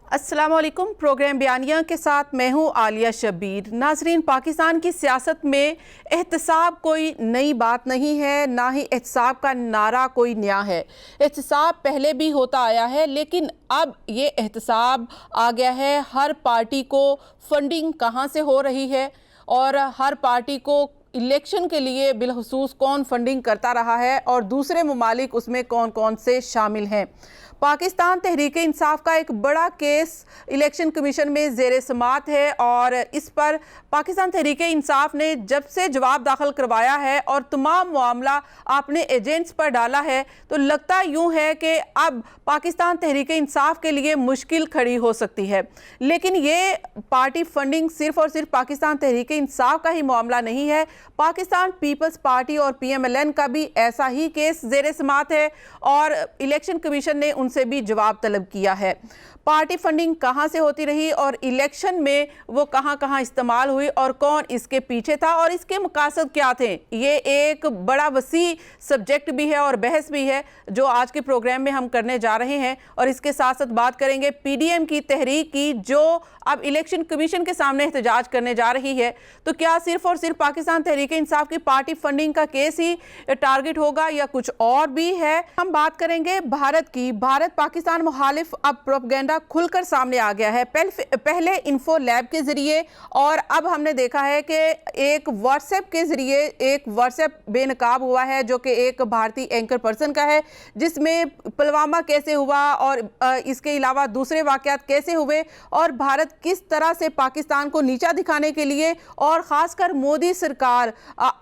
अस्सलाम वालेकुम। प्रोग्राम बयानिया के साथ मैं हूँ आलिया शब्बीर। नाजरीन, पाकिस्तान की सियासत में एहतसाब कोई नई बात नहीं है, ना ही एहतसाब का नारा कोई नया है। एहतसाब पहले भी होता आया है, लेकिन अब ये एहतसाब आ गया है हर पार्टी को फंडिंग कहाँ से हो रही है और हर पार्टी को इलेक्शन के लिए बिलखुसूस कौन फंडिंग करता रहा है और दूसरे ममालिक उसमें कौन कौन से शामिल हैं। पाकिस्तान तहरीक इंसाफ का एक बड़ा केस इलेक्शन कमीशन में ज़ेर समात है और इस पर पाकिस्तान तहरीक इंसाफ ने जब से जवाब दाखिल करवाया है और तमाम मामला आपने एजेंट्स पर डाला है, तो लगता यूँ है कि अब पाकिस्तान तहरीक इंसाफ के लिए मुश्किल खड़ी हो सकती है। लेकिन ये पार्टी फंडिंग सिर्फ और सिर्फ पाकिस्तान तहरीक इंसाफ का ही मामला नहीं है। पाकिस्तान पीपल्स पार्टी और PMLN का भी ऐसा ही केस ज़ेर समात है और इलेक्शन कमीशन ने उनसे भी जवाब तलब किया है। पार्टी फंडिंग कहां से होती रही और इलेक्शन में वो कहां कहां इस्तेमाल हुई और कौन इसके पीछे था और इसके मकासद क्या थे, ये एक बड़ा वसी सब्जेक्ट भी है और बहस भी है जो आज के प्रोग्राम में हम करने जा रहे हैं। और इसके साथ साथ बात करेंगे PDM की तहरीक की, जो अब इलेक्शन कमीशन के सामने एहतजाज करने जा रही है। तो क्या सिर्फ और सिर्फ पाकिस्तान तहरीक इंसाफ की पार्टी फंडिंग का केस ही टारगेट होगा या कुछ और भी है? हम बात करेंगे भारत की। भारत पाकिस्तान मुखालिफ अब प्रोपेगेंडा खुलकर सामने आ गया है, पहले इन्फो लैब के जरिए और अब हमने देखा है कि एक व्हाट्सएप के जरिए एक व्हाट्सएप बेनकाब हुआ है जो कि एक भारतीय एंकर पर्सन का है, जिसमें पुलवामा कैसे हुआ और इसके अलावा दूसरे वाकयात कैसे हुए और भारत किस तरह से पाकिस्तान को नीचा दिखाने के लिए और ख़ासकर मोदी सरकार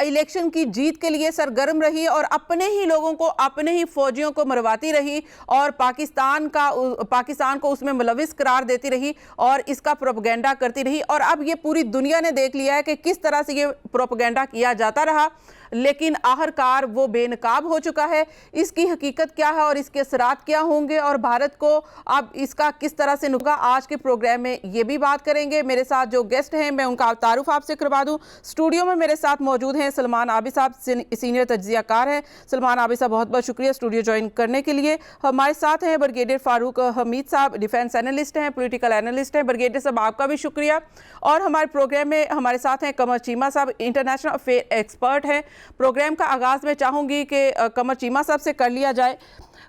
इलेक्शन की जीत के लिए सरगर्म रही और अपने ही लोगों को, अपने ही फौजियों को मरवाती रही और पाकिस्तान को उसमें मुलविस करार देती रही और इसका प्रोपेगेंडा करती रही। और अब ये पूरी दुनिया ने देख लिया है कि किस तरह से ये प्रोपेगेंडा किया जाता रहा, लेकिन आखिरकार वो बेनकाब हो चुका है। इसकी हकीकत क्या है और इसके असरात क्या होंगे और भारत को अब इसका किस तरह से नुकसान, आज के प्रोग्राम में ये भी बात करेंगे। मेरे साथ जो गेस्ट हैं मैं उनका तारुफ आपसे करवा दूं। स्टूडियो में मेरे साथ मौजूद हैं सलमान आबिद साहब, सीनियर तज्जियाकार हैं। सलमान आबिद साहब, बहुत बहुत शुक्रिया स्टूडियो ज्वाइन करने के लिए। हमारे साथ हैं ब्रिगेडियर फारूक हमीद साहब, डिफेंस एनालिस्ट हैं, पॉलिटिकल एनालिस्ट हैं। ब्रिगेडियर साहब, आपका भी शुक्रिया। और हमारे प्रोग्राम में हमारे साथ हैं कमर चीमा साहब, इंटरनेशनल अफेयर एक्सपर्ट हैं। प्रोग्राम का आगाज़ मैं चाहूँगी कि कमर चीमा साहब से कर लिया जाए।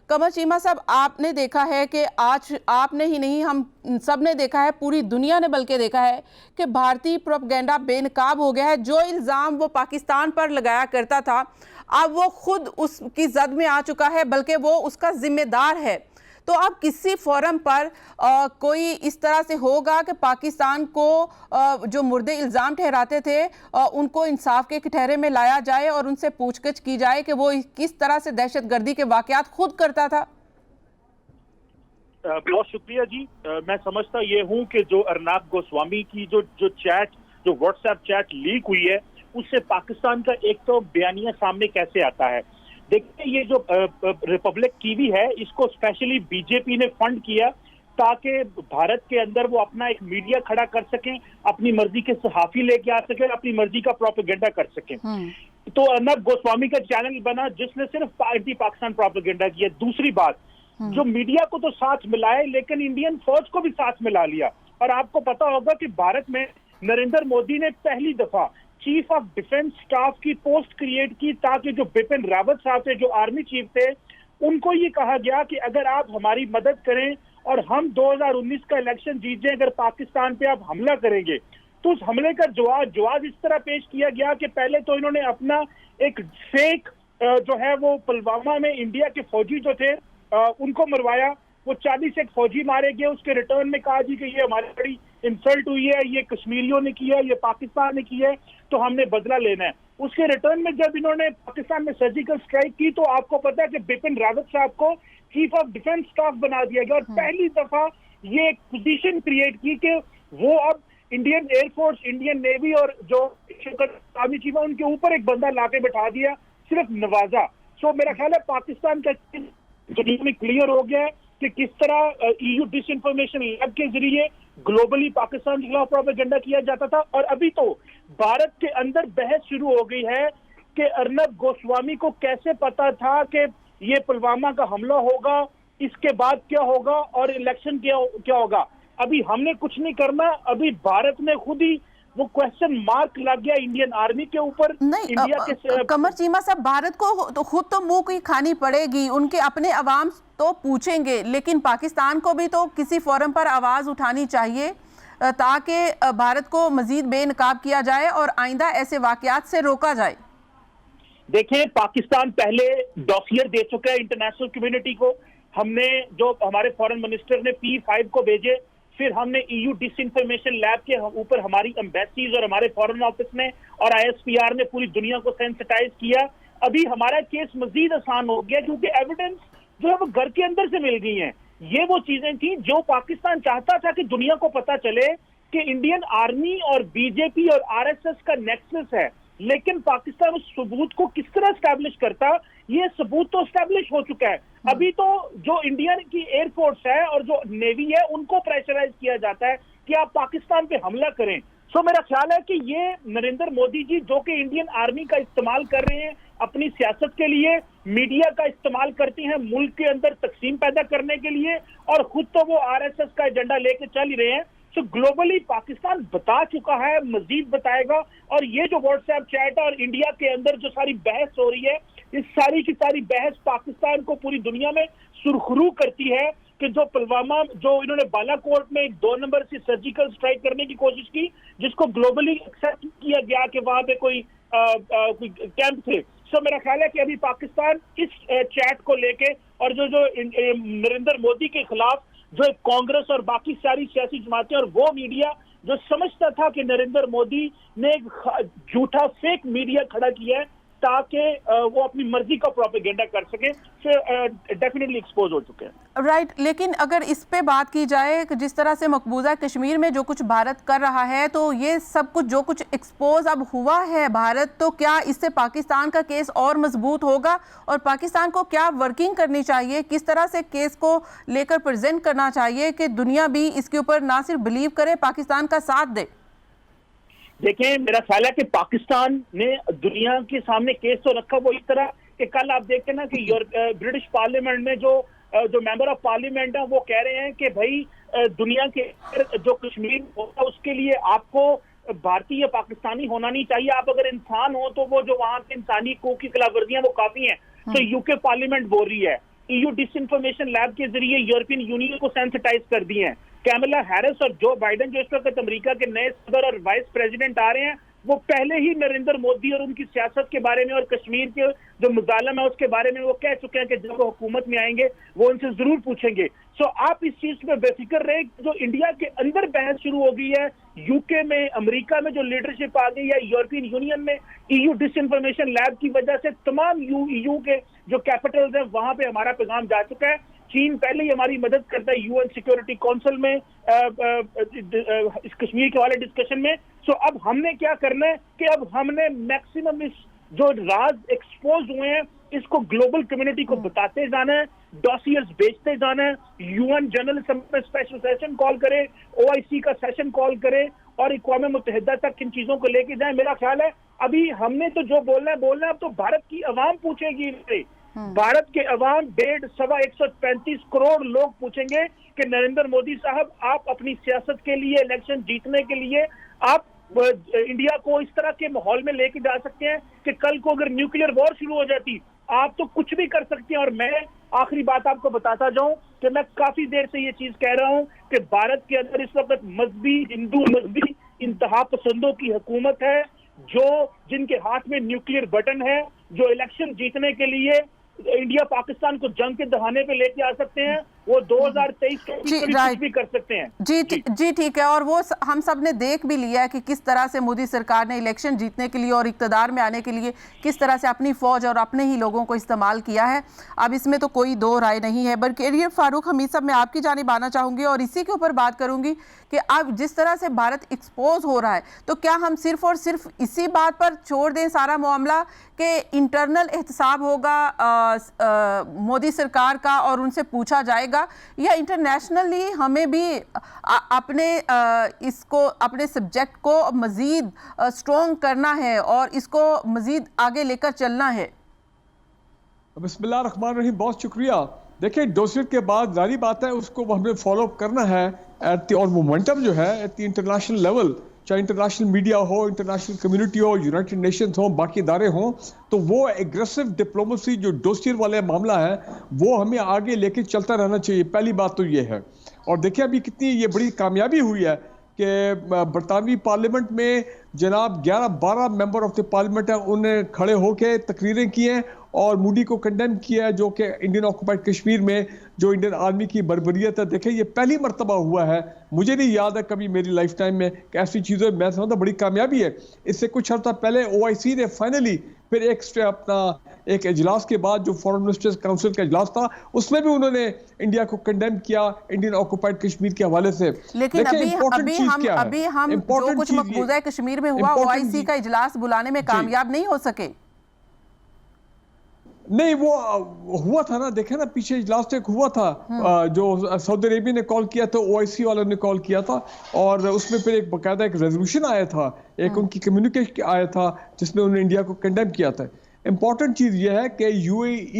कमर चीमा साहब, आपने देखा है कि आज आपने ही नहीं, हम सब ने देखा है, पूरी दुनिया ने बल्कि देखा है कि भारतीय प्रोपेगेंडा बेनकाब हो गया है। जो इल्ज़ाम वो पाकिस्तान पर लगाया करता था, अब वो खुद उसकी जद में आ चुका है, बल्कि वो उसका जिम्मेदार है। तो अब किसी फोरम पर कोई इस तरह से होगा कि पाकिस्तान को जो मुर्दे इल्ज़ाम ठहराते थे उनको इंसाफ के कटहरे में लाया जाए और उनसे पूछगछ की जाए कि वो किस तरह से दहशतगर्दी के वाकयात खुद करता था। बहुत शुक्रिया जी। मैं समझता ये हूँ कि जो अर्नाब गोस्वामी की जो व्हाट्सएप चैट लीक हुई है, उससे पाकिस्तान का एक तो बयानिया सामने कैसे आता है। देखिए, ये जो रिपब्लिक टीवी है, इसको स्पेशली बीजेपी ने फंड किया ताकि भारत के अंदर वो अपना एक मीडिया खड़ा कर सकें, अपनी मर्जी के सहाफी लेके आ सके, अपनी मर्जी का प्रोपेगेंडा कर सकें। तो अर्नब गोस्वामी का चैनल बना जिसने सिर्फ एंटी पाकिस्तान प्रोपेगेंडा किया। दूसरी बात, जो मीडिया को तो साथ मिलाए लेकिन इंडियन फौज को भी साथ मिला लिया। और आपको पता होगा कि भारत में नरेंद्र मोदी ने पहली दफा चीफ ऑफ डिफेंस स्टाफ की पोस्ट क्रिएट की ताकि जो बिपिन रावत साहब थे, जो आर्मी चीफ थे, उनको ये कहा गया कि अगर आप हमारी मदद करें और हम 2019 का इलेक्शन जीत जाए, अगर पाकिस्तान पे आप हमला करेंगे तो उस हमले का जवाब इस तरह पेश किया गया कि पहले तो इन्होंने अपना एक फेक जो है वो पुलवामा में इंडिया के फौजी जो थे उनको मरवाया। वो 40 एक फौजी मारे गए। उसके रिटर्न में कहा जी कि ये हमारी बड़ी इंसल्ट हुई है, ये कश्मीरियों ने किया है, ये पाकिस्तान ने किया है, तो हमने बदला लेना है। उसके रिटर्न में जब इन्होंने पाकिस्तान में सर्जिकल स्ट्राइक की तो आपको पता है कि बिपिन रावत साहब को चीफ ऑफ डिफेंस स्टाफ बना दिया गया और पहली दफा ये एक पोजीशन क्रिएट की कि वो अब इंडियन एयरफोर्स, इंडियन नेवी और जो आर्मी चीफ है उनके ऊपर एक बंदा लाके बैठा दिया, सिर्फ नवाजा। सो मेरा ख्याल है पाकिस्तान का दुनिया में क्लियर हो गया है कि किस तरह EU डिसइंफॉर्मेशन लैब के जरिए ग्लोबली पाकिस्तान के खिलाफ प्रोपेगेंडा किया जाता था। और अभी तो भारत के अंदर बहस शुरू हो गई है कि अर्नब गोस्वामी को कैसे पता था कि ये पुलवामा का हमला होगा, इसके बाद क्या होगा और इलेक्शन क्या होगा। अभी हमने कुछ नहीं करना, अभी भारत में खुद ही वो क्वेश्चन मार्क लग गया इंडियन आर्मी के ऊपर। नहीं इंडिया के कमर चीमा साहब, भारत को तो खुद तो मुंह की खानी पड़ेगी, उनके अपने अवाम तो पूछेंगे, लेकिन पाकिस्तान को भी तो किसी फोरम पर आवाज उठानी चाहिए ताकि भारत को मजीद बेनकाब किया जाए और आइंदा ऐसे वाकयात से रोका जाए। देखें, पाकिस्तान पहले डॉसियर दे चुका है इंटरनेशनल कम्युनिटी को। हमने जो हमारे फॉरेन मिनिस्टर ने P5 को भेजे, फिर हमने EU डिसइंफॉर्मेशन लैब के ऊपर हमारी एम्बेसीज और हमारे फॉरेन ऑफिस ने और ISPR ने पूरी दुनिया को सेंसिटाइज किया। अभी हमारा केस मजीद आसान हो गया क्योंकि एविडेंस जो है वो घर के अंदर से मिल गई हैं। ये वो चीजें थी जो पाकिस्तान चाहता था कि दुनिया को पता चले कि इंडियन आर्मी और बीजेपी और RSS का नेक्सस है, लेकिन पाकिस्तान उस सबूत को किस तरह स्टैब्लिश करता, ये सबूत तो स्टैब्लिश हो चुका है। अभी तो जो इंडियन की एयरफोर्स है और जो नेवी है उनको प्रेशराइज किया जाता है कि आप पाकिस्तान पे हमला करें। सो मेरा ख्याल है कि ये नरेंद्र मोदी जी जो कि इंडियन आर्मी का इस्तेमाल कर रहे हैं अपनी सियासत के लिए, मीडिया का इस्तेमाल करते हैं मुल्क के अंदर तकसीम पैदा करने के लिए, और खुद तो वो RSS का एजेंडा लेके चल ही रहे हैं। तो ग्लोबली पाकिस्तान बता चुका है, मजीद बताएगा। और ये जो व्हाट्सएप चैट और इंडिया के अंदर जो सारी बहस हो रही है, इस सारी की सारी बहस पाकिस्तान को पूरी दुनिया में सुरखरू करती है कि जो पुलवामा, जो इन्होंने बालाकोट में 2 नंबर से सर्जिकल स्ट्राइक करने की कोशिश की, जिसको ग्लोबली एक्सेप्ट किया गया कि वहां पे कोई कैंप थे। सो मेरा ख्याल है कि अभी पाकिस्तान इस चैट को लेके और जो नरेंद्र मोदी के खिलाफ जो कांग्रेस और बाकी सारी सियासी जमातें और वो मीडिया जो समझता था कि नरेंद्र मोदी ने एक झूठा फेक मीडिया खड़ा किया है ताकि वो अपनी मर्जी का प्रोपेगेंडा कर सके, फिर डेफिनेटली एक्सपोज हो चुके हैं। राइट, लेकिन अगर इस पे बात की जाए कि जिस तरह से मकबूजा कश्मीर में जो कुछ भारत कर रहा है, तो ये सब कुछ जो कुछ एक्सपोज अब हुआ है भारत, तो क्या इससे पाकिस्तान का केस और मजबूत होगा और पाकिस्तान को क्या वर्किंग करनी चाहिए, किस तरह से केस को लेकर प्रेजेंट करना चाहिए कि दुनिया भी इसके ऊपर ना सिर्फ बिलीव करे, पाकिस्तान का साथ दे? देखिए, मेरा ख्याल है कि पाकिस्तान ने दुनिया के सामने केस तो रखा वो इस तरह कि कल आप देखते ना कि ब्रिटिश पार्लियामेंट में जो मेंबर ऑफ पार्लियामेंट है वो कह रहे हैं कि भाई दुनिया के जो कश्मीर होता है उसके लिए आपको भारतीय या पाकिस्तानी होना नहीं चाहिए, आप अगर इंसान हो तो वो जो वहां के इंसानी हकूक की खिलाफवर्जियां वो काफी हैं। तो यूके पार्लियामेंट बोल रही है, EU डिसइंफॉर्मेशन लैब के जरिए यूरोपियन यूनियन को सेंसिटाइज कर दिए हैं। कैमला हैरिस और जो बाइडेन जो इस वक्त अमेरिका के नए सदर और वाइस प्रेसिडेंट आ रहे हैं, वो पहले ही नरेंद्र मोदी और उनकी सियासत के बारे में और कश्मीर के जो मुजालम है उसके बारे में वो कह चुके हैं कि जब वो हुकूमत में आएंगे वो उनसे जरूर पूछेंगे। सो आप इस चीज पे बेफिक्र रहे, जो इंडिया के अंदर बहस शुरू हो गई है, यूके में, अमेरिका में जो लीडरशिप आ गई है, यूरोपियन यूनियन में EU डिसइंफॉर्मेशन लैब की वजह से तमाम EU के जो कैपिटल्स हैं वहां पे हमारा पैगाम जा चुका है। चीन पहले ही हमारी मदद करता है UN सिक्योरिटी काउंसिल में इस कश्मीर के वाले डिस्कशन में। सो अब हमने क्या करना है कि अब हमने मैक्सिमम इस जो राज एक्सपोज हुए हैं इसको ग्लोबल कम्युनिटी को बताते जाना है, डॉसियर्स बेचते जाना है, UN general assembly special session call करे, OIC का सेशन कॉल करे और अक़वाम मुत्तहिदा तक इन चीजों को लेके जाए। मेरा ख्याल है अभी हमने तो जो बोलना है अब तो भारत की अवाम पूछेगी इनसे। भारत के अवाम 135 करोड़ लोग पूछेंगे कि नरेंद्र मोदी साहब, आप अपनी सियासत के लिए, इलेक्शन जीतने के लिए आप इंडिया को इस तरह के माहौल में लेके जा सकते हैं कि कल को अगर न्यूक्लियर वॉर शुरू हो जाती आप तो कुछ भी कर सकते हैं। और मैं आखिरी बात आपको बताता जाऊं कि मैं काफी देर से ये चीज कह रहा हूं कि भारत के अंदर इस वक्त हिंदू मजहबी इंतहा पसंदों की हुकूमत है, जिनके हाथ में न्यूक्लियर बटन है, जो इलेक्शन जीतने के लिए इंडिया पाकिस्तान को जंग के दहाने पे लेके आ सकते हैं, वो 2023 के कुछ भी कर सकते हैं। जी ठीक है, और वो हम सब ने देख भी लिया है कि किस तरह से मोदी सरकार ने इलेक्शन जीतने के लिए और इक्तदार में आने के लिए किस तरह से अपनी फौज और अपने ही लोगों को इस्तेमाल किया है। अब इसमें तो कोई दो राय नहीं है। ब्रिगेडियर फारूक हमीद साहब, मैं आपकी जानिब आना चाहूंगी और इसी के ऊपर बात करूंगी कि अब जिस तरह से भारत एक्सपोज हो रहा है, तो क्या हम सिर्फ और सिर्फ इसी बात पर छोड़ दें सारा मामला कि इंटरनल एहतसाब होगा मोदी सरकार का और उनसे पूछा जाएगा, या इंटरनेशनली हमें भी अपने सब्जेक्ट को मजीद स्ट्रॉन्ग करना है और इसको मजीद आगे लेकर चलना है? बिस्मिल्लाह रहमान रहीम, बहुत शुक्रिया। देखिए डोसियर के बाद जारी बात है उसको हमें फॉलो अप करना है और मोमेंटम जो है एट द इंटरनेशनल लेवल, चाहे इंटरनेशनल मीडिया हो, इंटरनेशनल कम्युनिटी हो, यूनाइटेड नेशंस हो, बाकी इदारे हों, तो वो एग्रेसिव डिप्लोमेसी जो डोसियर वाले मामला है वो हमें आगे लेके चलता रहना चाहिए। पहली बात तो ये है। और देखिए अभी कितनी ये बड़ी कामयाबी हुई है कि बरतानवी पार्लियामेंट में जनाब 11-12 मेंबर ऑफ द पार्लियामेंट है, उन्हें खड़े होकर तकरीरें की हैं और मूडी को कंडेम किया है, जो कि इंडियन ऑक्युपाइड कश्मीर में जो इंडियन आर्मी की बर्बरियत है। देखिए ये पहली मर्तबा हुआ है, मुझे नहीं याद है कभी मेरी लाइफ टाइम में कि ऐसी चीज़ें, मैं समझता बड़ी कामयाबी है। इससे कुछ हफ्ता पहले OIC ने फाइनली फिर एक इजलास के बाद जो फॉरेन मिनिस्टर्स काउंसिल का इजलास था उसमें भी उन्होंने इंडिया को कंडेम किया इंडियन ऑक्युपाइड कश्मीर के हवाले से। लेकिन अभी हम जो कुछ मकबूजा कश्मीर में हुआ OIC का इजलास बुलाने में कामयाब नहीं हो सके। नहीं वो हुआ था ना, देखे ना पीछे इजलास एक हुआ था जो सऊदी अरेबिया ने कॉल किया था, OIC वालों ने कॉल किया था और उसमें फिर एक बाकायदा एक रेजोल्यूशन आया था, एक उनकी कम्युनिकेट आया था जिसमें उन्होंने इंडिया को कंडेम किया था। इंपॉर्टेंट चीज़ यह है कि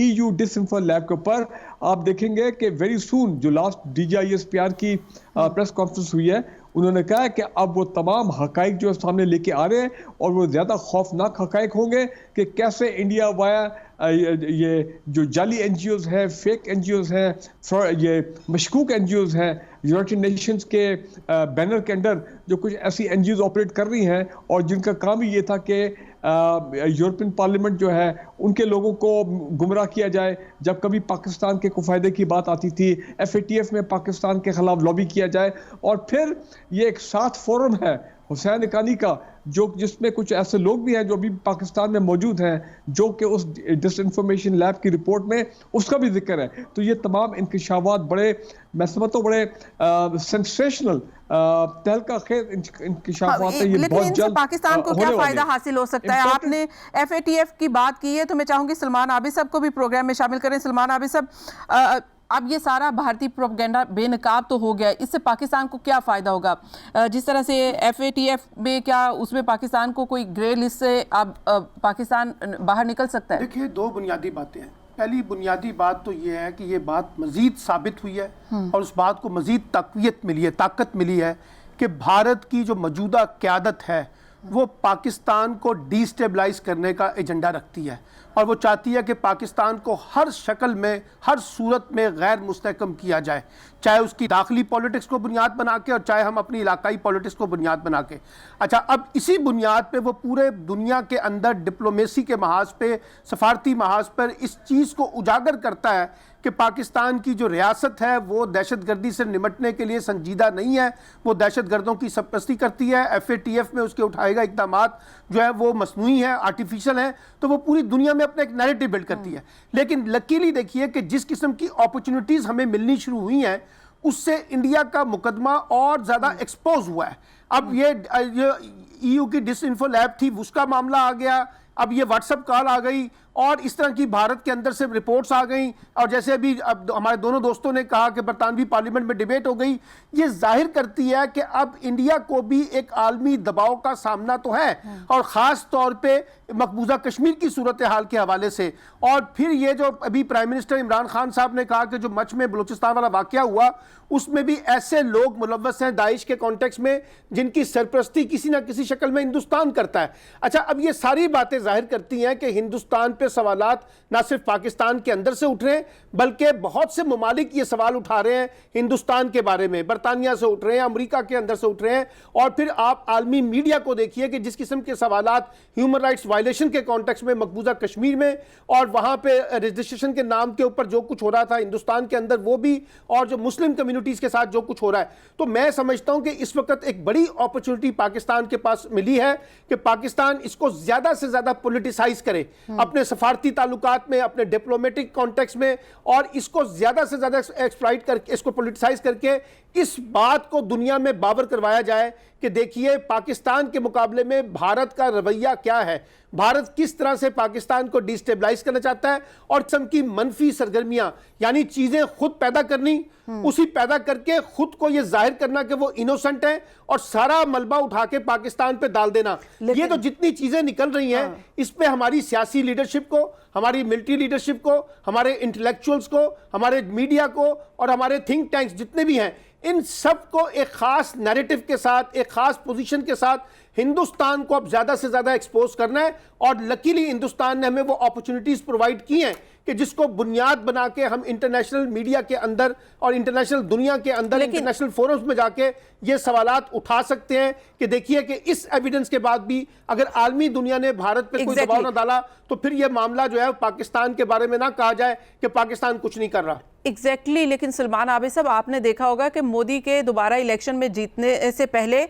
EU डिसइंफो लैब के ऊपर आप देखेंगे कि वेरी सून जो लास्ट DGISPR की प्रेस कॉन्फ्रेंस हुई है, उन्होंने कहा है कि अब वो तमाम हकाइक जो सामने लेके आ रहे हैं और वो ज़्यादा खौफनाक हकाइक होंगे कि कैसे इंडिया वाया ये जो जाली NGOs हैं, फेक NGOs हैं, ये मशकूक NGOs हैं, यूनाइटेड नेशंस के बैनर के अंडर जो कुछ ऐसी NGOs ऑपरेट कर रही हैं और जिनका काम ही ये था कि यूरोपियन पार्लियामेंट जो है उनके लोगों को गुमराह किया जाए। जब कभी पाकिस्तान के कुफायदे की बात आती थी, FATF में पाकिस्तान के खिलाफ लॉबी किया जाए। और फिर ये एक साथ फोरम है हुसैन हक्कानी का, जो जिसमें कुछ ऐसे लोग भी हैं जो अभी पाकिस्तान में मौजूद हैं, जो कि उस डिसइंफॉर्मेशन लैब की रिपोर्ट में उसका भी जिक्र है। तो ये तमाम इंकशाफात बड़े, मैं समझता हूँ बड़े सेंसेशनल तहलका खेज इंकशाफात है। ये बहुत जल्द पाकिस्तान को क्या फायदा हासिल हो सकता है? आपने FATF की बात की है तो मैं चाहूंगी सलमान आबिद साहब को भी प्रोग्राम में शामिल करें। सलमान आबिद साहब, अब ये सारा भारतीय प्रोपेगेंडा बेनकाब तो हो गया, इससे पाकिस्तान को क्या फ़ायदा होगा? जिस तरह से FATF में क्या उसमें पाकिस्तान को कोई ग्रे लिस्ट से अब पाकिस्तान बाहर निकल सकता है? देखिए दो बुनियादी बातें हैं। पहली बुनियादी बात तो ये है कि ये बात मज़ीद साबित हुई है और उस बात को मज़ीद तक़वियत मिली है, ताकत मिली है कि भारत की जो मौजूदा क़यादत है वो पाकिस्तान को डिस्टेबलाइज करने का एजेंडा रखती है और वो चाहती है कि पाकिस्तान को हर शक्ल में, हर सूरत में गैर मुस्तहकम किया जाए, चाहे उसकी दाखिली पॉलिटिक्स को बुनियाद बना के और चाहे हम अपनी इलाकाई पॉलिटिक्स को बुनियाद बना के। अच्छा, अब इसी बुनियाद पे वो पूरे दुनिया के अंदर डिप्लोमेसी के महाज पे, सफारती महाज पर इस चीज़ को उजागर करता है कि पाकिस्तान की जो रियासत है वो दहशतगर्दी से निमटने के लिए संजीदा नहीं है, वो दहशतगर्दों की सरपरस्ती करती है। FATF में उसके उठाएगा इक़दामात जो है वो मसनूई है, आर्टिफिशियल है, तो वो पूरी दुनिया में अपना एक नैरेटिव बिल्ड करती है। लेकिन लकीली देखिए कि जिस किस्म की अपॉर्चुनिटीज़ हमें मिलनी शुरू हुई हैं उससे इंडिया का मुकदमा और ज़्यादा एक्सपोज हुआ है। अब ये EU की डिसइंफो लैब थी, उसका मामला आ गया, अब ये व्हाट्सएप कॉल आ गई और इस तरह की भारत के अंदर से रिपोर्ट्स आ गई। और जैसे अभी अब हमारे दोनों दोस्तों ने कहा कि बरतानवी पार्लियामेंट में डिबेट हो गई, ये जाहिर करती है कि अब इंडिया को भी एक आलमी दबाव का सामना तो है और ख़ास तौर पे मकबूजा कश्मीर की सूरत हाल के हवाले से। और फिर ये जो अभी प्राइम मिनिस्टर इमरान खान साहब ने कहा कि जो मच में बलूचिस्तान वाला वाक़या हुआ उसमें भी ऐसे लोग मुलव्वस हैं दाइश के कॉन्टेक्स्ट में जिनकी सरपरस्ती किसी ना किसी शक्ल में हिंदुस्तान करता है। अच्छा, अब ये सारी बातें जाहिर करती हैं कि हिंदुस्तान पे सवालात ना सिर्फ पाकिस्तान के अंदर से उठ रहे हैं बल्कि बहुत से ममालिक ये सवाल उठा रहे हैं हिंदुस्तान के बारे में, बरतानिया से उठ रहे हैं, अमेरिका के अंदर से उठ रहे हैं। और फिर आप आलमी मीडिया को देखिए कि जिस किस्म के सवालात ह्यूमन राइट्स वायलेशन के कॉन्टेक्स्ट में मकबूजा कश्मीर में और वहाँ पे रजिस्ट्रेशन के नाम के ऊपर जो कुछ हो रहा था हिंदुस्तान के अंदर वो भी, और जो मुस्लिम कम्युनिटीज़ के साथ जो कुछ हो रहा है, तो मैं समझता हूँ कि इस वक्त एक बड़ी अपॉर्चुनिटी पाकिस्तान के पास मिली है कि पाकिस्तान इसको ज़्यादा से ज़्यादा पॉलिटिसाइज करे अपने सफारती ताल्लुकात में, अपने डिप्लोमेटिक कॉन्टेक्स्ट में, और इसको ज़्यादा से ज़्यादा एक्सप्लॉइट करके, इसको पॉलिटिसाइज करके इस बात को दुनिया में बावर करवाया जाए कि देखिए पाकिस्तान के मुकाबले में भारत का रवैया क्या है, भारत किस तरह से पाकिस्तान को डिस्टेबलाइज करना चाहता है और किस्म की मनफी सरगर्मियां, यानी चीजें खुद पैदा करनी, उसी पैदा करके खुद को यह जाहिर करना कि वो इनोसेंट है और सारा मलबा उठा के पाकिस्तान पे डाल देना। ये तो जितनी चीजें निकल रही हैं इस पे हमारी सियासी लीडरशिप को, हमारी मिलिट्री लीडरशिप को, हमारे इंटेलेक्चुअल्स को, हमारे मीडिया को और हमारे थिंक टैंक्स जितने भी हैं, इन सब को एक खास नैरेटिव के साथ, एक खास पोजीशन के साथ हिंदुस्तान को अब ज्यादा से ज्यादा एक्सपोज करना है। और लकीली हिंदुस्तान ने हमें वो अपॉर्चुनिटीज प्रोवाइड की हैं कि जिसको बुनियाद बना के हम इंटरनेशनल मीडिया के अंदर और इंटरनेशनल दुनिया के अंदर, इंटरनेशनल फोरम्स में जाके ये सवालात उठा सकते हैं कि देखिए कि इस एविडेंस के बाद भी अगर आलमी दुनिया ने भारत पे कोई दबाव ना डाला तो फिर ये मामला जो है पाकिस्तान के बारे में ना कहा जाए कि पाकिस्तान कुछ नहीं कर रहा। एग्जैक्टली लेकिन सलमान आबिद साहब, आपने देखा होगा कि मोदी के दोबारा इलेक्शन में जीतने से पहले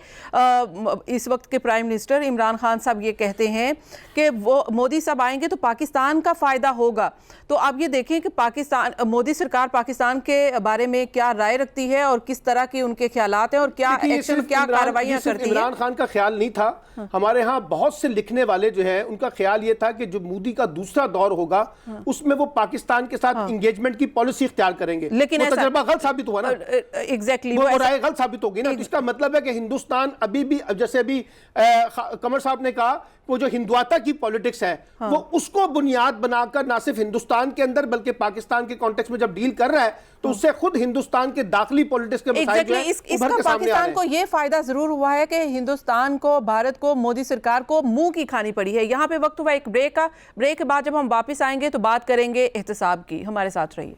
इस वक्त के प्राइम मिनिस्टर इमरान खान साहब ये कहते हैं कि वो मोदी साहब आएंगे तो पाकिस्तान का फायदा होगा। तो आप ये देखें कि मोदी सरकार पाकिस्तान के बारे में क्या राय रखती है और किस तरह के उनके ख्यालात हैं और क्या एक्शन, क्या कार्रवाइयां करती है। इमरान खान का ख्याल नहीं था, हमारे यहाँ बहुत से लिखने वाले जो है उनका ख्याल ये था कि जो मोदी का दूसरा दौर होगा उसमें वो पाकिस्तान के साथ इंगेजमेंट की पॉलिसी इख्तियार करेंगे। लेकिन वो तजर्बा गलत साबित हुआ ना, एग्जैक्टली वो राय गलत साबित होगी ना। इसका मतलब है कि हिंदुस्तान अभी भी, जैसे अभी कमर साहब ने कहा, वो जो हिंदुआता की पॉलिटिक्स है वो उसको बुनियाद बनाकर ना सिर्फ हिंदुस्तान के अंदर बल्कि पाकिस्तान के कॉन्टेक्स्ट में जब डील कर रहा है तो उससे खुद हिंदुस्तान के दाखिली पॉलिटिक्स के मसाइल जो है इसका पाकिस्तान को ये फायदा जरूर हुआ है कि हिंदुस्तान को, भारत को, मोदी सरकार को मुंह की खानी पड़ी है। यहाँ पे वक्त हुआ एक ब्रेक का। ब्रेक के बाद जब हम वापस आएंगे तो बात करेंगे एहतसाब की। हमारे साथ रहिए।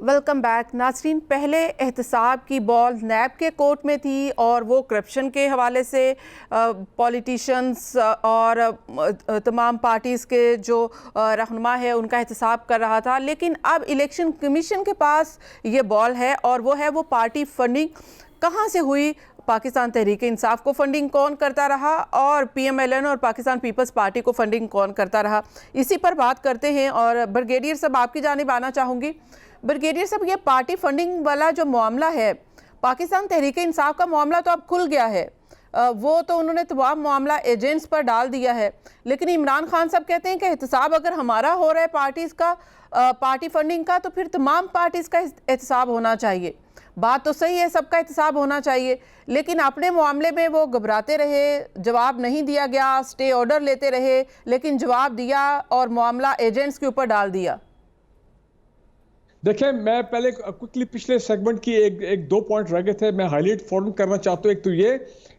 वेलकम बैक नाज़रीन। पहले एहतसाब की बॉल नैब के कोर्ट में थी और वो करप्शन के हवाले से पॉलिटिशियंस और तमाम पार्टीज़ के जो रहनुमा है उनका एहतसाब कर रहा था, लेकिन अब इलेक्शन कमीशन के पास ये बॉल है और वो है वो पार्टी फंडिंग कहाँ से हुई, पाकिस्तान तहरीक इंसाफ को फंडिंग कौन करता रहा और PMLN और पाकिस्तान पीपल्स पार्टी को फंडिंग कौन करता रहा। इसी पर बात करते हैं और ब्रिगेडियर साहब आपकी जानिब आना चाहूँगी। ब्रिगेडियर साहब, ये पार्टी फंडिंग वाला जो मामला है, पाकिस्तान तहरीक इंसाफ का मामला तो अब खुल गया है, वो तो उन्होंने तमाम मामला एजेंट्स पर डाल दिया है, लेकिन इमरान खान साहब कहते हैं कि एहतसाब अगर हमारा हो रहा है पार्टीज़ का, पार्टी फंडिंग का, तो फिर तमाम पार्टीज़ का एहतसाब होना चाहिए। बात तो सही है, सबका एहतसाब होना चाहिए, लेकिन अपने मामले में वो घबराते रहे, जवाब नहीं दिया गया, स्टे ऑर्डर लेते रहे, लेकिन जवाब दिया और मामला एजेंट्स के ऊपर डाल दिया। देखिए, मैं पहले क्विकली पिछले सेगमेंट की एक दो पॉइंट रह गए थे, मैं हाईलाइट फौरन करना चाहता हूँ। एक तो ये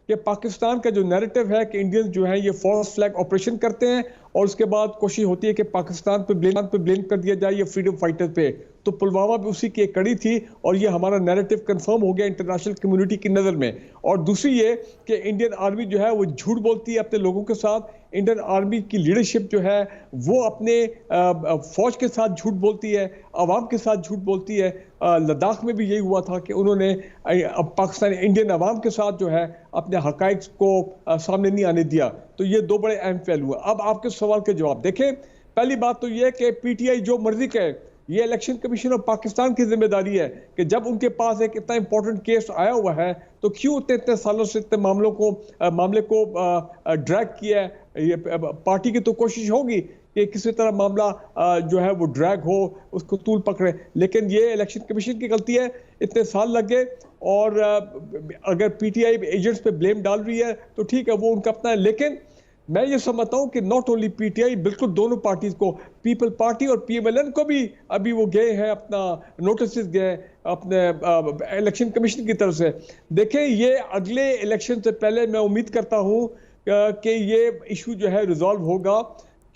कि पाकिस्तान का जो नैरेटिव है कि इंडियंस जो है ये फॉल्स फ्लैग ऑपरेशन करते हैं और उसके बाद कोशिश होती है कि पाकिस्तान पे ब्लेम कर दिया जाए ये फ्रीडम फाइटर पे। तो पुलवामा भी उसी की एक कड़ी थी और ये हमारा नैरेटिव कंफर्म हो गया इंटरनेशनल कम्युनिटी की नज़र में। और दूसरी ये कि इंडियन आर्मी जो है वो झूठ बोलती है अपने लोगों के साथ। इंडियन आर्मी की लीडरशिप जो है वो अपने फौज के साथ झूठ बोलती है, अवाम के साथ झूठ बोलती है। लद्दाख में भी यही हुआ था कि उन्होंने पाकिस्तानी इंडियन अवाम के साथ जो है अपने हकाइक को सामने नहीं आने दिया। तो ये दो बड़े अहम पहलू हुआ। अब आपके सवाल के जवाब देखें। पहली बात तो ये कि PTI जो मर्जी कहे, ये इलेक्शन कमीशन ऑफ पाकिस्तान की जिम्मेदारी है कि जब उनके पास एक इतना इंपॉर्टेंट केस आया हुआ है तो क्यों इतने सालों से इतने मामले को ड्रैग किया है। ये पार्टी की तो कोशिश होगी कि किसी तरह मामला जो है वो ड्रैग हो, उसको तूल पकड़े, लेकिन ये इलेक्शन कमीशन की गलती है। इतने साल लग गए और अगर PTI एजेंट्स पे ब्लेम डाल रही है तो ठीक है, वो उनका अपना है। लेकिन मैं ये समझता हूँ कि नॉट ओनली PTI, बिल्कुल दोनों पार्टीज को, पीपल पार्टी और PMLN को भी अभी वो गए हैं, अपना नोटिस गए अपने इलेक्शन कमीशन की तरफ से। देखें, ये अगले इलेक्शन से पहले मैं उम्मीद करता हूँ कि ये इशू जो है रिजॉल्व होगा,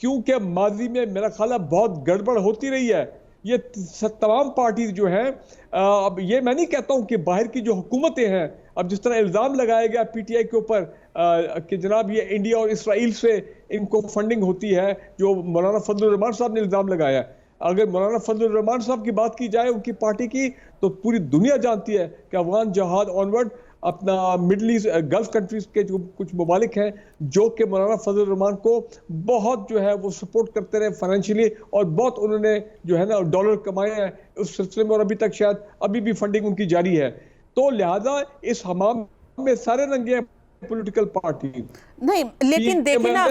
क्योंकि माजी में मेरा ख्याल है बहुत गड़बड़ होती रही है। ये तमाम पार्टीज जो हैं, अब ये मैं नहीं कहता हूँ कि बाहर की जो हुकूमतें हैं, अब जिस तरह इल्ज़ाम लगाया गया PTI के ऊपर कि जनाब ये इंडिया और इसराइल से इनको फंडिंग होती है, जो मौलाना फजलुर रहमान साहब ने इल्ज़ाम लगाया। अगर मौलाना फजलुर रहमान साहब की बात की जाए, उनकी पार्टी की, तो पूरी दुनिया जानती है कि अफगान जहाद ऑनवर्ड अपना मिडल ईस्ट गल्फ कंट्रीज के जो कुछ ममालिक हैं जो कि मौलाना फजलुर रहमान को बहुत जो है वो सपोर्ट करते रहे फाइनेंशियली, और बहुत उन्होंने जो है ना डॉलर कमाए हैं उस सिलसिले में, और अभी तक शायद अभी भी फंडिंग उनकी जारी है। तो लिहाजा इस हमाम में सारे रंगे पॉलिटिकल पार्टी। नहीं, लेकिन देखिए ना,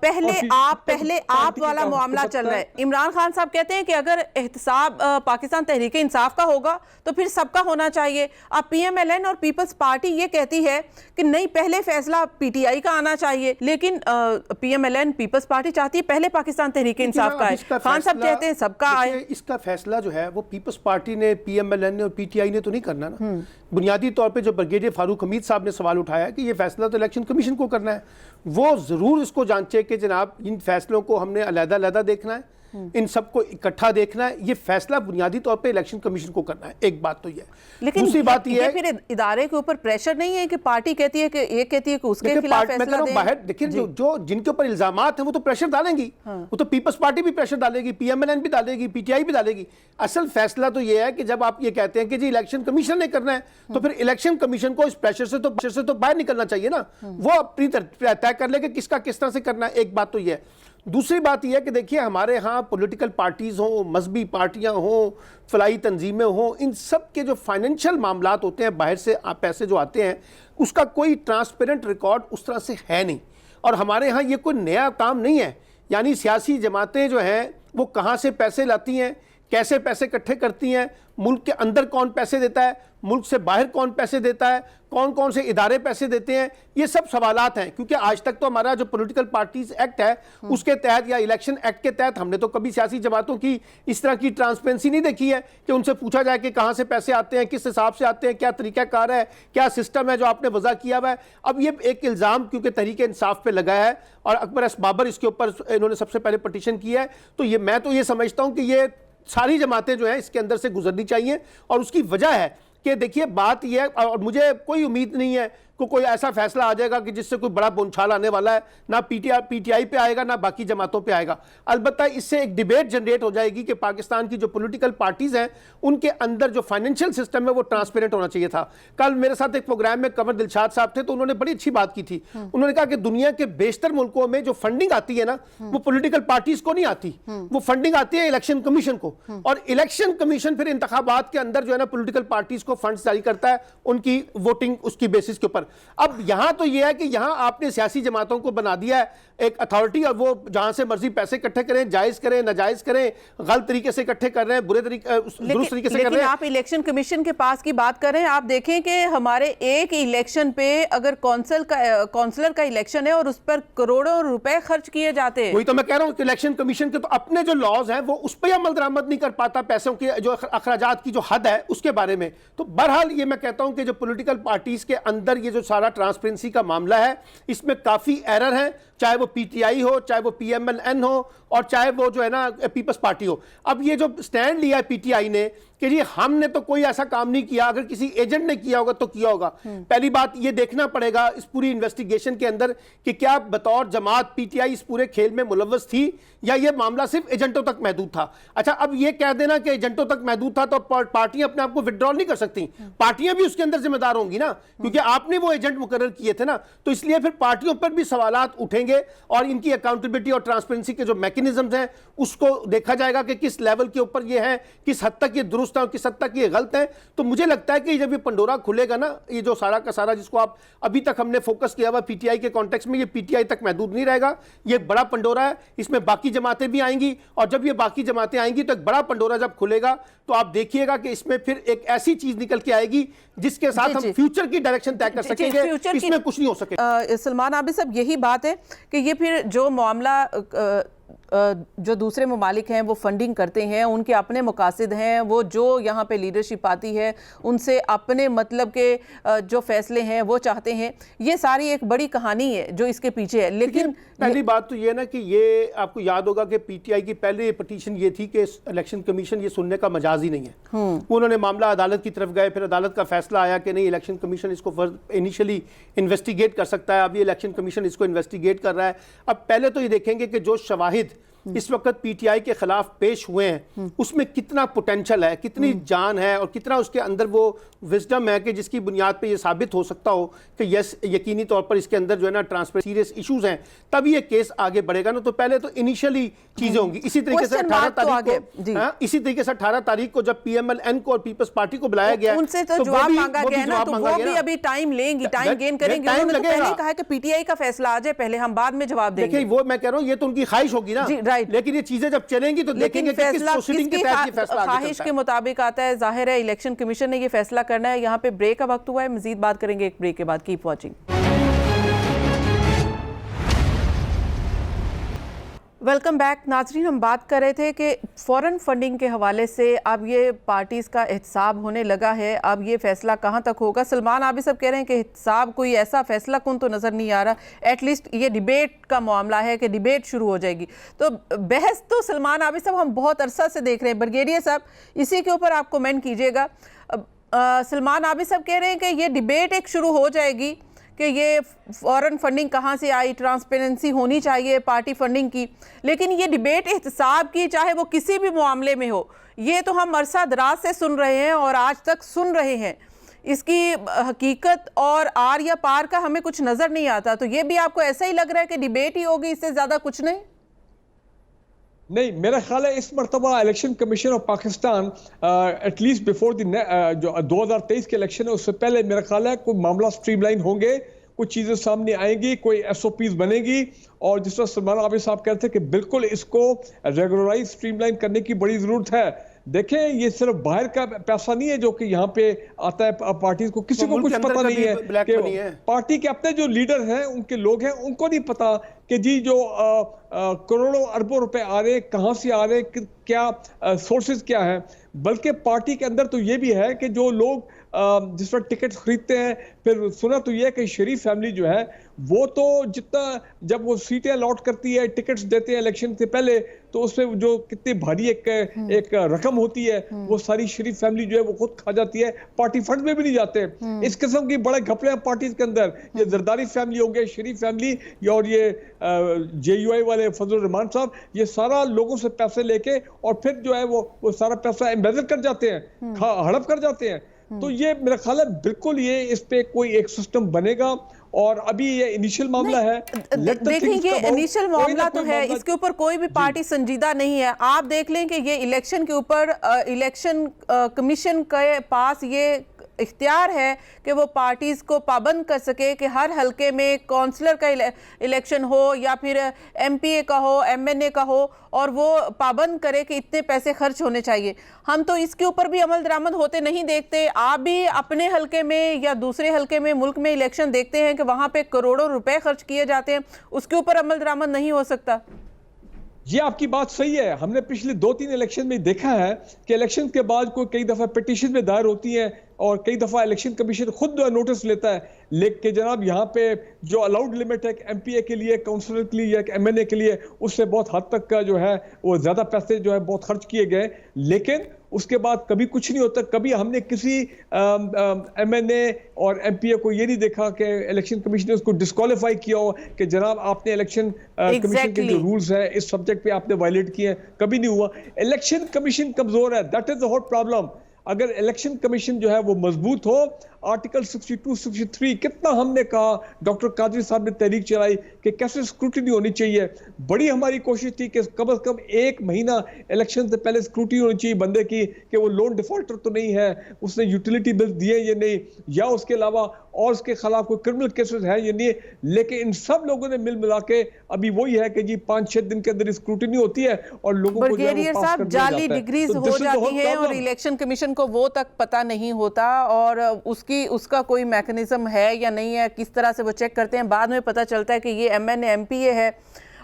पहले आप वाला का मामला आपको चल पता रहा है। इमरान खान साहब कहते हैं कि अगर एहतसाब पाकिस्तान तहरीक इंसाफ का होगा तो फिर सबका होना चाहिए। अब पीएमएलएन और पीपल्स पार्टी ये कहती है कि नहीं, पहले फैसला पीटीआई का आना चाहिए, लेकिन पीएमएलएन पीपल्स पार्टी चाहती है पहले पाकिस्तान तहरीक इंसाफ का है। खान साहब कहते हैं सबका आए। इसका फैसला जो है वो पीपल्स पार्टी ने, पीएमएलएन ने और पीटीआई ने तो नहीं करना ना। बुनियादी तौर पे जो ब्रिगेडियर फारूक हमीद साहब ने सवाल उठाया कि ये फैसला तो इलेक्शन कमीशन को करना है, वो जरूर इसको जांचे कि जनाब इन फैसलों को हमने अलग-अलग देखना है, इन सबको इकट्ठा देखना है। ये फैसला बुनियादी तौर पे इलेक्शन कमीशन को करना है। एक बात तो ये है, लेकिन दूसरी बात ये है फिर इदारे के ऊपर प्रेशर नहीं है कि पार्टी कहती है कि ये कहती है कि उसके खिलाफ फैसला दें। बाहर देखिए, जो जिनके ऊपर इल्जामात हैं वो तो प्रेशर डालेंगी। वो तो पीपल्स पार्टी भी प्रेशर डालेगी, पीएमएलएन भी डालेगी, पीटीआई भी डालेगी। असल फैसला तो ये है कि जब आप ये कहते हैं कि जी इलेक्शन कमीशन ने करना है, तो फिर इलेक्शन कमीशन को इस प्रेशर से तो बाहर निकलना चाहिए ना। वो अपनी तय कर ले कि किसका किस तरह से करना है। एक बात तो ये है। दूसरी बात यह है कि देखिए, हमारे यहाँ पॉलिटिकल पार्टीज हों, मजहबी पार्टियां हों, फलाई तंजीमें हों, इन सब के जो फाइनेंशियल मामलात होते हैं, बाहर से पैसे जो आते हैं, उसका कोई ट्रांसपेरेंट रिकॉर्ड उस तरह से है नहीं। और हमारे यहाँ ये कोई नया काम नहीं है। यानी सियासी जमातें जो हैं वो कहाँ से पैसे लाती हैं, कैसे पैसे इकट्ठे करती हैं, मुल्क के अंदर कौन पैसे देता है, मुल्क से बाहर कौन पैसे देता है, कौन कौन से इदारे पैसे देते हैं, ये सब सवालात हैं। क्योंकि आज तक तो हमारा जो पॉलिटिकल पार्टीज एक्ट है उसके तहत या इलेक्शन एक्ट के तहत हमने तो कभी सियासी जमातों की इस तरह की ट्रांसपेरेंसी नहीं देखी है कि उनसे पूछा जाए कि कहाँ से पैसे आते हैं, किस हिसाब से आते हैं, क्या तरीकाकार है, क्या सिस्टम है जो आपने वजह किया हुआ है। अब ये एक इल्ज़ाम क्योंकि तहरीक इंसाफ पे लगाया है और अकबर एस बाबर इसके ऊपर इन्होंने सबसे पहले पटिशन किया है, तो ये मैं तो ये समझता हूँ कि ये सारी जमातें जो हैं इसके अंदर से गुजरनी चाहिए। और उसकी वजह है कि देखिए, बात यह है, और मुझे कोई उम्मीद नहीं है को कोई ऐसा फैसला आ जाएगा कि जिससे कोई बड़ा बोलचाल आने वाला है, ना पीटीआई पे आएगा ना बाकी जमातों पे आएगा। अलबत्ता इससे एक डिबेट जनरेट हो जाएगी कि पाकिस्तान की जो पॉलिटिकल पार्टीज हैं उनके अंदर जो फाइनेंशियल सिस्टम है वो ट्रांसपेरेंट होना चाहिए था। कल मेरे साथ एक प्रोग्राम में कंवर दिलशाद साहब थे, तो उन्होंने बड़ी अच्छी बात की थी। उन्होंने कहा कि दुनिया के बेशतर मुल्कों में जो फंडिंग आती है ना, वो पॉलिटिकल पार्टीज को नहीं आती, वो फंडिंग आती है इलेक्शन कमीशन को, और इलेक्शन कमीशन फिर इंतखाबात के अंदर जो है ना पॉलिटिकल पार्टीज को फंड जारी करता है उनकी वोटिंग उसकी बेसिस के ऊपर। अब यहां तो यह है कि यहां आपने सियासी जमातों को बना दिया है एक अथॉरिटी, और वो जहां से मर्जी पैसे इकट्ठे करें, जायज करें, नाजायज करें, गलत तरीके से इकट्ठे कर रहे हैं, बुरे तरीके दुरुस्त तरीके से कर रहे हैं। आप इलेक्शन कमीशन के पास की बात करें, आप देखें कि हमारे एक इलेक्शन पे अगर काउंसलर का इलेक्शन है और उस पर करोड़ों रुपए खर्च किए जाते हैं। वही तो मैं कह रहा हूं कि इलेक्शन कमीशन के तो अपने जो लॉज हैं वो उस पर अमल दरामद नहीं कर पाता, पैसों के जो अखराजात की जो हद है उसके बारे में। तो बहरहाल ये मैं कहता हूं कि जो पॉलिटिकल पार्टीज के अंदर ये जो सारा ट्रांसपेरेंसी का मामला है, इसमें काफी एरर है, चाहे वो पीटीआई हो, चाहे वो पीएमएलएन हो, और चाहे वो जो है ना पीपल्स पार्टी हो। अब ये जो स्टैंड लिया है पीटीआई ने कि जी हमने तो कोई ऐसा काम नहीं किया, अगर किसी एजेंट ने किया होगा तो किया होगा। पहली बात ये देखना पड़ेगा इस पूरी इन्वेस्टिगेशन के अंदर कि क्या बतौर जमात पीटीआई इस पूरे खेल में मुलव्वस थी या ये मामला सिर्फ एजेंटों तक महदूद था। अच्छा, अब ये कह देना कि एजेंटों तक महदूद था तो पार्टियां अपने आप को विड्रॉल नहीं कर सकती, पार्टियां भी उसके अंदर जिम्मेदार होंगी ना, क्योंकि आपने वो एजेंट मुकर्रर किए थे ना। तो इसलिए फिर पार्टियों पर भी सवालात उठेंगे और इनकी अकाउंटेबिलिटी और ट्रांसपेरेंसी के जो मैकेनिज्म्स हैं उसको देखा जाएगा कि किस लेवल के ऊपर ये है, किस हद तक ये दुरुस्त है और किस हद तक ये गलत है। तो मुझे लगता है कि जब ये पंडोरा खुलेगा ना, ये जो सारा का सारा जिसको आप अभी तक हमने फोकस किया हुआ पीटीआई के कॉन्टेक्स्ट में, ये पीटीआई तक महदूद नहीं रहेगा, ये बड़ा पंडोरा है, इसमें बाकी जमातें भी आएंगी, और जब ये बाकी जमातें आएंगी तो एक बड़ा पंडोरा जब खुलेगा तो आप देखिएगा कि इसमें फिर एक ऐसी चीज निकल के आएगी जिसके साथ हम फ्यूचर की डायरेक्शन तय कर सकेंगे, इसमें कुछ नहीं हो सके। सलमान आबिद साहब, यही बात है कि ये फिर जो मामला जो दूसरे ममालिक हैं वो फंडिंग करते हैं, उनके अपने मकासद हैं, वो जो यहाँ पे लीडरशिप आती है उनसे अपने मतलब के जो फैसले हैं वो चाहते हैं, ये सारी एक बड़ी कहानी है जो इसके पीछे है। लेकिन पहली बात तो ये ना कि ये आपको याद होगा कि पीटीआई की पहले पिटीशन ये थी कि इलेक्शन कमीशन ये सुनने का मजाज ही नहीं है। उन्होंने मामला अदालत की तरफ गए, फिर अदालत का फैसला आया कि नहीं, इलेक्शन कमीशन इसको इनिशियली इन्वेस्टिगेट कर सकता है, अभी इलेक्शन कमीशन इसको इन्वेस्टिगेट कर रहा है। अब पहले तो ये देखेंगे कि जो शवाहिद इस वक्त पीटीआई के खिलाफ पेश हुए हैं, उसमें कितना पोटेंशियल है, कितनी जान है और कितना उसके अंदर वो विजडम है कि जिसकी बुनियाद पे ये साबित हो सकता हो कि यस यकीनी तौर पर इसके अंदर जो है ना ट्रांसपेरेंसी सीरियस इश्यूज हैं, तभी ये केस आगे बढ़ेगा ना। तो पहले तो इनिशियली चीजें होंगी। इसी तरीके से 18 तारीख को जब पीएमएल-एन को और पीपल्स पार्टी को बुलाया गया, उनसे तो जवाब मांगा गया ना, तो वो भी अभी टाइम लेंगी, टाइम गेन करेंगे। उन्होंने तो पहले कहा कि पीटीआई का फैसला आ जाए पहले, हम बाद में जवाब देंगे। देखिए वो मैं कह रहा हूं, ये तो उनकी ख्वाहिश होगी ना, लेकिन ये चीजें जब चलेंगी तो देखेंगे कि किस प्रोसीडिंग के तहत ये फैसला ख्वाहिश के मुताबिक आता है। जाहिर है इलेक्शन कमीशन ने ये फैसला करना है। यहाँ पे ब्रेक का वक्त हुआ है, मजीद बात करेंगे एक ब्रेक के बाद। Keep watching. वेलकम बैक नाजरीन। हम बात कर रहे थे कि फॉरेन फंडिंग के हवाले से अब ये पार्टीज का एहतसाब होने लगा है। अब ये फैसला कहाँ तक होगा? सलमान आबिद साहब कह रहे हैं कि एहतसाब कोई ऐसा फैसला कुन तो नज़र नहीं आ रहा, एटलीस्ट ये डिबेट का मामला है कि डिबेट शुरू हो जाएगी। तो बहस तो सलमान आबिद साहब हम बहुत अरसा से देख रहे हैं। ब्रिगेडियर साहब इसी के ऊपर आप कमेंट कीजिएगा। सलमान आबिद साहब कह रहे हैं कि ये डिबेट एक शुरू हो जाएगी कि ये फॉरेन फंडिंग कहाँ से आई, ट्रांसपेरेंसी होनी चाहिए पार्टी फंडिंग की, लेकिन ये डिबेट एहतसाब की, चाहे वो किसी भी मामले में हो, ये तो हम अरसा दराज से सुन रहे हैं और आज तक सुन रहे हैं। इसकी हकीकत और आर या पार का हमें कुछ नज़र नहीं आता। तो ये भी आपको ऐसा ही लग रहा है कि डिबेट ही होगी, इससे ज़्यादा कुछ नहीं? नहीं, मेरा ख्याल है इस मरतबा election commission of Pakistan at least before जो 2023 के इलेक्शन है उससे पहले मेरा ख्याल है कोई मामला स्ट्रीमलाइन होंगे, कुछ चीज़ें सामने आएंगी, कोई एसओपीज बनेगी। और जिस तरह सलमान आबिद साहब कहते थे कि बिल्कुल इसको रेगुलराइज स्ट्रीमलाइन करने की बड़ी ज़रूरत है। देखें ये सिर्फ बाहर का पैसा नहीं है जो कि यहाँ पे आता है पार्टीज को, किसी को कुछ पता नहीं है कि पार्टी के अपने जो लीडर हैं, उनके लोग हैं, उनको नहीं पता कि जी जो करोड़ों अरबों रुपए आ रहे हैं कहाँ से आ रहे हैं, क्या सोर्सेज क्या हैं। बल्कि पार्टी के अंदर तो ये भी है कि जो लोग जिस पर टिकट खरीदते हैं, फिर सुना तो ये कि शरीफ फैमिली जो है वो तो जितना जब वो सीटें अलॉट करती है, टिकट्स देते हैं इलेक्शन से पहले, तो उसमें जो कितनी भारी एक रकम होती है वो सारी शरीफ फैमिली जो है वो खुद खा जाती है, पार्टी फंड में भी नहीं जाते। इस किस्म की बड़े घपले हैं पार्टी के अंदर। ये जरदारी फैमिली हो गए, शरीफ फैमिली, और ये JUI वाले फजल रहमान साहब, ये सारा लोगों से पैसे लेके और फिर जो है वो सारा पैसा एम्बेजल कर जाते हैं, हड़प कर जाते हैं। तो ये मेरा ख्याल है बिल्कुल ये इस पे कोई एक सिस्टम बनेगा। और अभी ये इनिशियल मामला है, देखेंगे इनिशियल मामला तो है, इसके ऊपर कोई भी पार्टी संजीदा नहीं है। आप देख लें कि ये इलेक्शन के ऊपर इलेक्शन कमीशन के पास ये इख्तियार है कि वो पार्टीज़ को पाबंद कर सके कि हर हलके में काउंसलर का इलेक्शन हो या फिर MPA का हो, MNA का हो, और वो पाबंद करे कि इतने पैसे खर्च होने चाहिए। हम तो इसके ऊपर भी अमल दरामद होते नहीं देखते। आप भी अपने हलके में या दूसरे हलके में मुल्क में इलेक्शन देखते हैं कि वहाँ पे करोड़ों रुपए खर्च किए जाते हैं, उसके ऊपर अमल दरामद नहीं हो सकता। ये आपकी बात सही है। हमने पिछले 2-3 इलेक्शन में देखा है कि इलेक्शन के बाद कोई कई दफ़ा पिटीशन में दायर होती है और कई दफ़ा इलेक्शन कमीशन खुद नोटिस लेता है, लेकिन जनाब यहाँ पे जो अलाउड लिमिट है MPA के लिए, काउंसलर के लिए या MNA के लिए, उससे बहुत हद तक का जो है वो ज़्यादा पैसे जो है बहुत खर्च किए गए, लेकिन उसके बाद कभी कुछ नहीं होता। कभी हमने किसी MNA और MPA को ये नहीं देखा कि इलेक्शन कमीशन ने उसको डिस्क्वालीफाई किया हो कि जनाब आपने इलेक्शन कमीशन के जो रूल्स हैं इस सब्जेक्ट पे आपने वायलेट किए हैं, कभी नहीं हुआ। इलेक्शन कमीशन कमजोर है, that is the whole problem. अगर इलेक्शन कमीशन जो है वो मजबूत हो, आर्टिकल 62, 63 कितना हमने कहा, डॉक्टर कादरी साहब ने तहरीक चलाई कि कैसे स्क्रूटिनी होनी चाहिए। बड़ी हमारी कोशिश थी कि कम से कम 1 महीना इलेक्शन से पहले स्क्रूटिनी होनी चाहिए बंदे की कि वो लोन डिफॉल्टर तो नहीं है, उसने यूटिलिटी बिल दिए या नहीं, या उसके अलावा और उसके खिलाफ कोई क्रिमिनल केसेस है या नहीं। लेकिन इन सब लोगों ने मिल मिला के अभी वही है कि जी 5-6 दिन के अंदर स्क्रूटिनी होती है और लोगों को ब्रिगेडियर साहब जाली डिग्रीज हो जाती है और इलेक्शन कमीशन को वो तक पता नहीं होता और उसका कोई मैकेनिज्म है या नहीं है, किस तरह से वो चेक करते हैं। बाद में पता चलता है कि ये MNA MPA है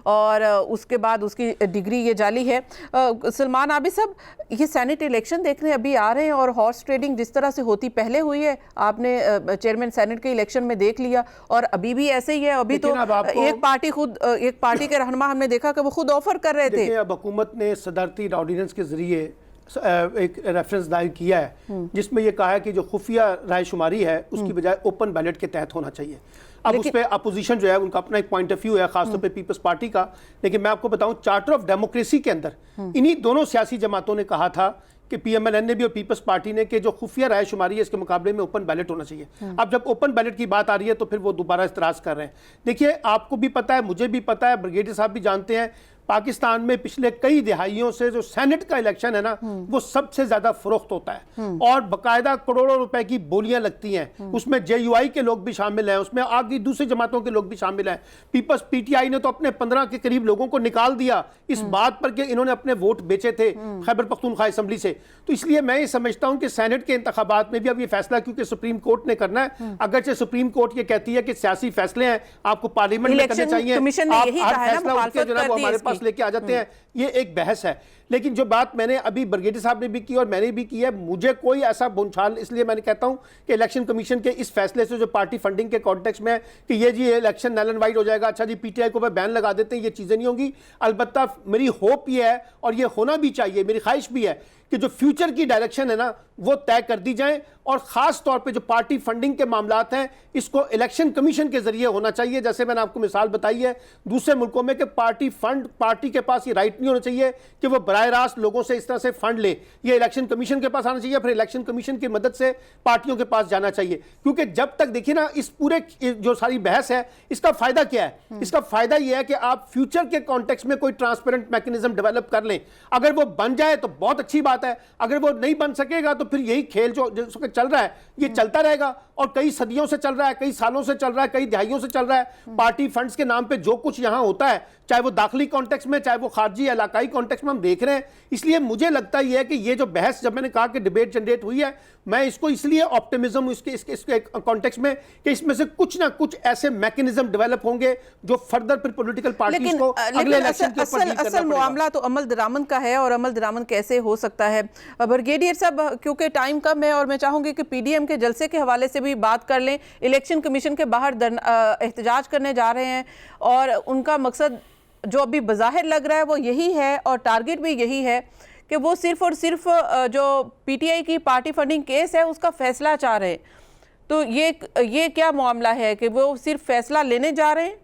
और उसके बाद उसकी डिग्री ये जाली है। सलमान आबिद साहब, ये सेनेट इलेक्शन देखने अभी आ रहे हैं और हॉर्स ट्रेडिंग जिस तरह से होती पहले हुई है, आपने चेयरमैन सेनेट के इलेक्शन में देख लिया और अभी भी ऐसे ही है। अभी तो एक पार्टी के रहनुमा हमने देखा कि वो खुद ऑफर कर रहे थे। अब हुकूमत ने सदारती ऑर्डिनेंस के जरिए एक रेफरेंस दायर किया है जिसमें यह कहा है कि जो खुफिया राय शुमारी है उसकी बजाय ओपन बैलेट के तहत होना चाहिए। अब उस पर अपोजिशन जो है उनका अपना एक पॉइंट ऑफ व्यू है, खासतौर पे पीपल्स पार्टी का। लेकिन मैं आपको बताऊं, चार्टर ऑफ डेमोक्रेसी के अंदर इन्हीं दोनों सियासी जमातों ने कहा था कि पीएमएलएन ने भी और पीपल्स पार्टी ने, कि जो खुफिया राय शुमारी है इसके मुकाबले में ओपन बैलेट होना चाहिए। अब जब ओपन बैलेट की बात आ रही है तो फिर वो दोबारा इस्तराज कर रहे हैं। देखिए, आपको भी पता है, मुझे भी पता है, ब्रिगेडियर साहब भी जानते हैं, पाकिस्तान में पिछले कई दिहाइयों से जो सेनेट का इलेक्शन है ना, वो सबसे ज्यादा फरोख्त होता है और बाकायदा करोड़ों रुपए की बोलियां लगती हैं। उसमें जेयूआई के लोग भी शामिल हैं, उसमें आगे दूसरी जमातों के लोग भी शामिल हैं। पीपल्स पीटीआई ने तो अपने 15 के करीब लोगों को निकाल दिया इस बात पर कि इन्होंने अपने वोट बेचे थे खैबर पख्तूनख्वा असेंबली से। तो इसलिए मैं ये समझता हूं कि सेनेट के इंतखाबात में भी अब ये फैसला, क्योंकि सुप्रीम कोर्ट ने करना है, अगरचे सुप्रीम कोर्ट ये कहती है कि सियासी फैसले हैं, आपको पार्लियामेंट में करने चाहिए, आप हर फैसला उठ के जो है वो हमारे पास लेके आ जाते हैं, ये एक बहस है। लेकिन जो बात मैंने अभी ब्रिगेडियर साहब ने भी की और मैंने भी की है, मुझे कोई ऐसा बुनछाल, इसलिए मैंने कहता हूं कि इलेक्शन कमीशन के इस फैसले से जो पार्टी फंडिंग के कॉन्टेक्स्ट में है कि ये जी इलेक्शन नल एंड वाइड हो जाएगा, अच्छा जी पीटीआई को बैन लगा देते हैं, ये चीजें नहीं होंगी। अलबत्ता मेरी होप ये है और ये होना भी चाहिए, मेरी ख्वाहिश भी है कि जो फ्यूचर की डायरेक्शन है ना वो तय कर दी जाए और खास तौर पे जो पार्टी फंडिंग के मामलात हैं इसको इलेक्शन कमीशन के जरिए होना चाहिए। जैसे मैंने आपको मिसाल बताई है दूसरे मुल्कों में कि पार्टी फंड, पार्टी के पास ये राइट नहीं होना चाहिए कि वो बराह रास्त लोगों से इस तरह से फंड ले, ये इलेक्शन कमीशन के पास आना चाहिए, फिर इलेक्शन कमीशन की मदद से पार्टियों के पास जाना चाहिए। क्योंकि जब तक देखिए ना, इस पूरे जो सारी बहस है इसका फायदा क्या है? इसका फायदा यह है कि आप फ्यूचर के कॉन्टेक्स्ट में कोई ट्रांसपेरेंट मैकेनिज्म डेवलप कर लें। अगर वो बन जाए तो बहुत अच्छी बात है, अगर वो नहीं बन सकेगा तो फिर यही खेल जो चल रहा है ये चलता रहेगा और कई सदियों से चल रहा है, कई सालों से चल रहा है, कई दिहाइयों से चल रहा है। पार्टी फंड्स के नाम पे जो कुछ यहां होता है, चाहे वो दाखिली कॉन्टेक्स्ट में, चाहे वो खारजी इलाकाई कॉन्टेक्स्ट में, हम देख रहे हैं। इसलिए मुझे लगता यह है कि ये जो बहस, जब मैंने कहा कि डिबेट जनरेट हुई है, मैं इसको इसलिए ऑप्टिमिज्म इसके कॉन्टेक्स्ट में कि इसमें से कुछ ना कुछ ऐसे मैकेनिज्म डेवलप होंगे जो फर्दर फिर पॉलिटिकल पार्टीज को अगले इलेक्शन के ऊपर डील करना पड़ेगा। मामला तो अमल दरामद का है और अमल दरामद कैसे हो सकता है। ब्रिगेडियर साहब, क्योंकि टाइम कम है और मैं चाहूंगी कि पीडीएम के जलसे के हवाले से भी बात कर लें। इलेक्शन कमीशन के बाहर एहतजाज करने जा रहे हैं और उनका मकसद जो अभी बज़ाहिर लग रहा है वो यही है और टारगेट भी यही है कि वो सिर्फ और सिर्फ जो पीटीआई की पार्टी फंडिंग केस है उसका फैसला चाह रहे हैं। तो ये क्या मामला है कि वो सिर्फ फैसला लेने जा रहे हैं?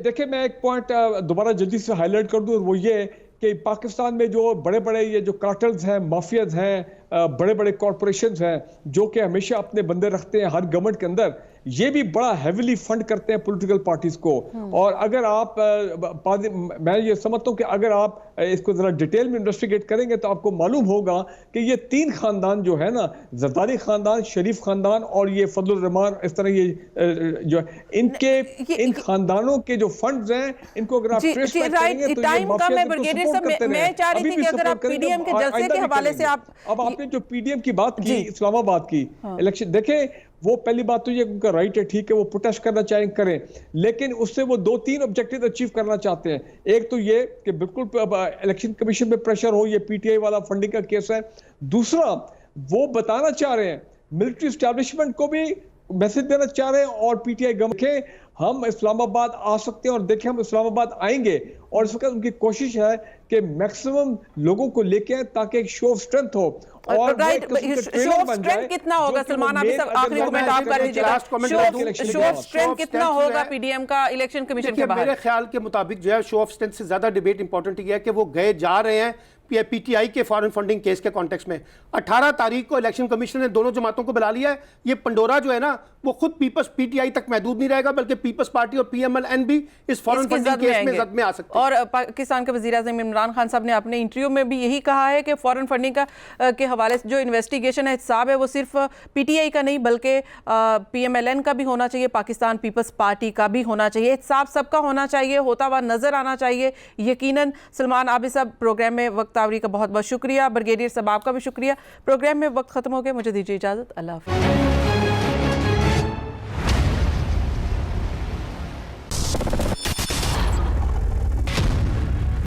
देखिए, मैं एक पॉइंट दोबारा जल्दी से हाईलाइट कर दूं, वो ये कि पाकिस्तान में जो बड़े बड़े ये जो कार्टल्स हैं, माफियाज हैं, बड़े बड़े कॉरपोरेशंस हैं जो कि हमेशा अपने बंदे रखते हैं हर गवर्नमेंट के अंदर, ये भी बड़ा हेविली फंड करते हैं पॉलिटिकल पार्टीज को। और अगर आप मैं ये समझता हूं कि अगर आप इसको जरा डिटेल में इन्वेस्टिगेट करेंगे तो आपको मालूम होगा कि ये तीन खानदान जो है ना, जरदारी खानदान, शरीफ खानदान और ये फजलुर रहमान, इस तरह ये जो इनके इन खानदानों के जो फंड्स हैं, इनको अगर आप ट्रेस करेंगे तो ये माफिया को सपोर्ट करते हैं। मैं चाह रही थी कि अगर आप पीडीएम के जलसे के हवाले से अब आपने जो पीडीएम की बात की, इस्लामाबाद की इलेक्शन, देखें वो पहली बात तो ये उनका राइट है, ठीक है, वो प्रोटेस्ट करना चाहें करें, लेकिन उससे वो 2-3 ऑब्जेक्टिव अचीव करना चाहते हैं। एक तो ये कि बिल्कुल इलेक्शन कमीशन पे प्रेशर हो, ये पीटीआई वाला फंडिंग का केस है। दूसरा, वो बताना चाह रहे हैं, मिलिट्री एस्टैब्लिशमेंट को भी मैसेज देना चाह रहे हैं और पीटीआई गवर्नमेंट के, हम इस्लामाबाद आ सकते हैं और देखें हम इस्लामाबाद आएंगे। और इस वक्त उनकी कोशिश है कि मैक्सिमम लोगों को लेके आए ताकि एक शो ऑफ स्ट्रेंथ हो। और शो ऑफ स्ट्रेंथ कितना होगा सलमान? आप सब आखिरी कमेंट आप कर लीजिएगा। शो ऑफ स्ट्रेंथ कितना होगा पीडीएम का इलेक्शन कमीशन के बाहर? मेरे ख्याल के मुताबिक जो है शो ऑफ स्ट्रेंथ से ज्यादा डिबेट इंपॉर्टेंट है कि वो गए जा रहे हैं पीटीआई के फॉरेन फंडिंग केस के कॉन्टेक्स्ट में। 18 तारीख को इलेक्शन कमीशन ने दोनों जमातों को बुला लिया है। ये पंडोरा जो है ना, वो खुद पीटीआई तक महदूद नहीं रहेगा, बल्कि पीपल्स पार्टी और पीएमएलएन भी इस फॉरेन फंडिंग केस में जद में आ सकते हैं। और पाकिस्तान के वज़ीर-ए-आज़म इमरान खान साहब ने अपने इंटरव्यू में भी यही कहा है कि फॉरेन फंडिंग का के हवाले से जो इन्वेस्टिगेशन है, हिसाब है, वो सिर्फ पीटीआई का नहीं बल्कि पीएमएलएन का भी होना चाहिए, पाकिस्तान पीपल्स पार्टी का भी होना चाहिए, हिसाब सबका होना चाहिए, होता हुआ नजर आना चाहिए यकीनन। सलमान आबिद साहब, प्रोग्राम में वक्त आवरी का बहुत बहुत शुक्रिया। ब्रिगेडियर साहब आपका भी शुक्रिया। प्रोग्राम में वक्त खत्म हो गया, मुझे दीजिए इजाजत। अल्लाह हाफ़िज़।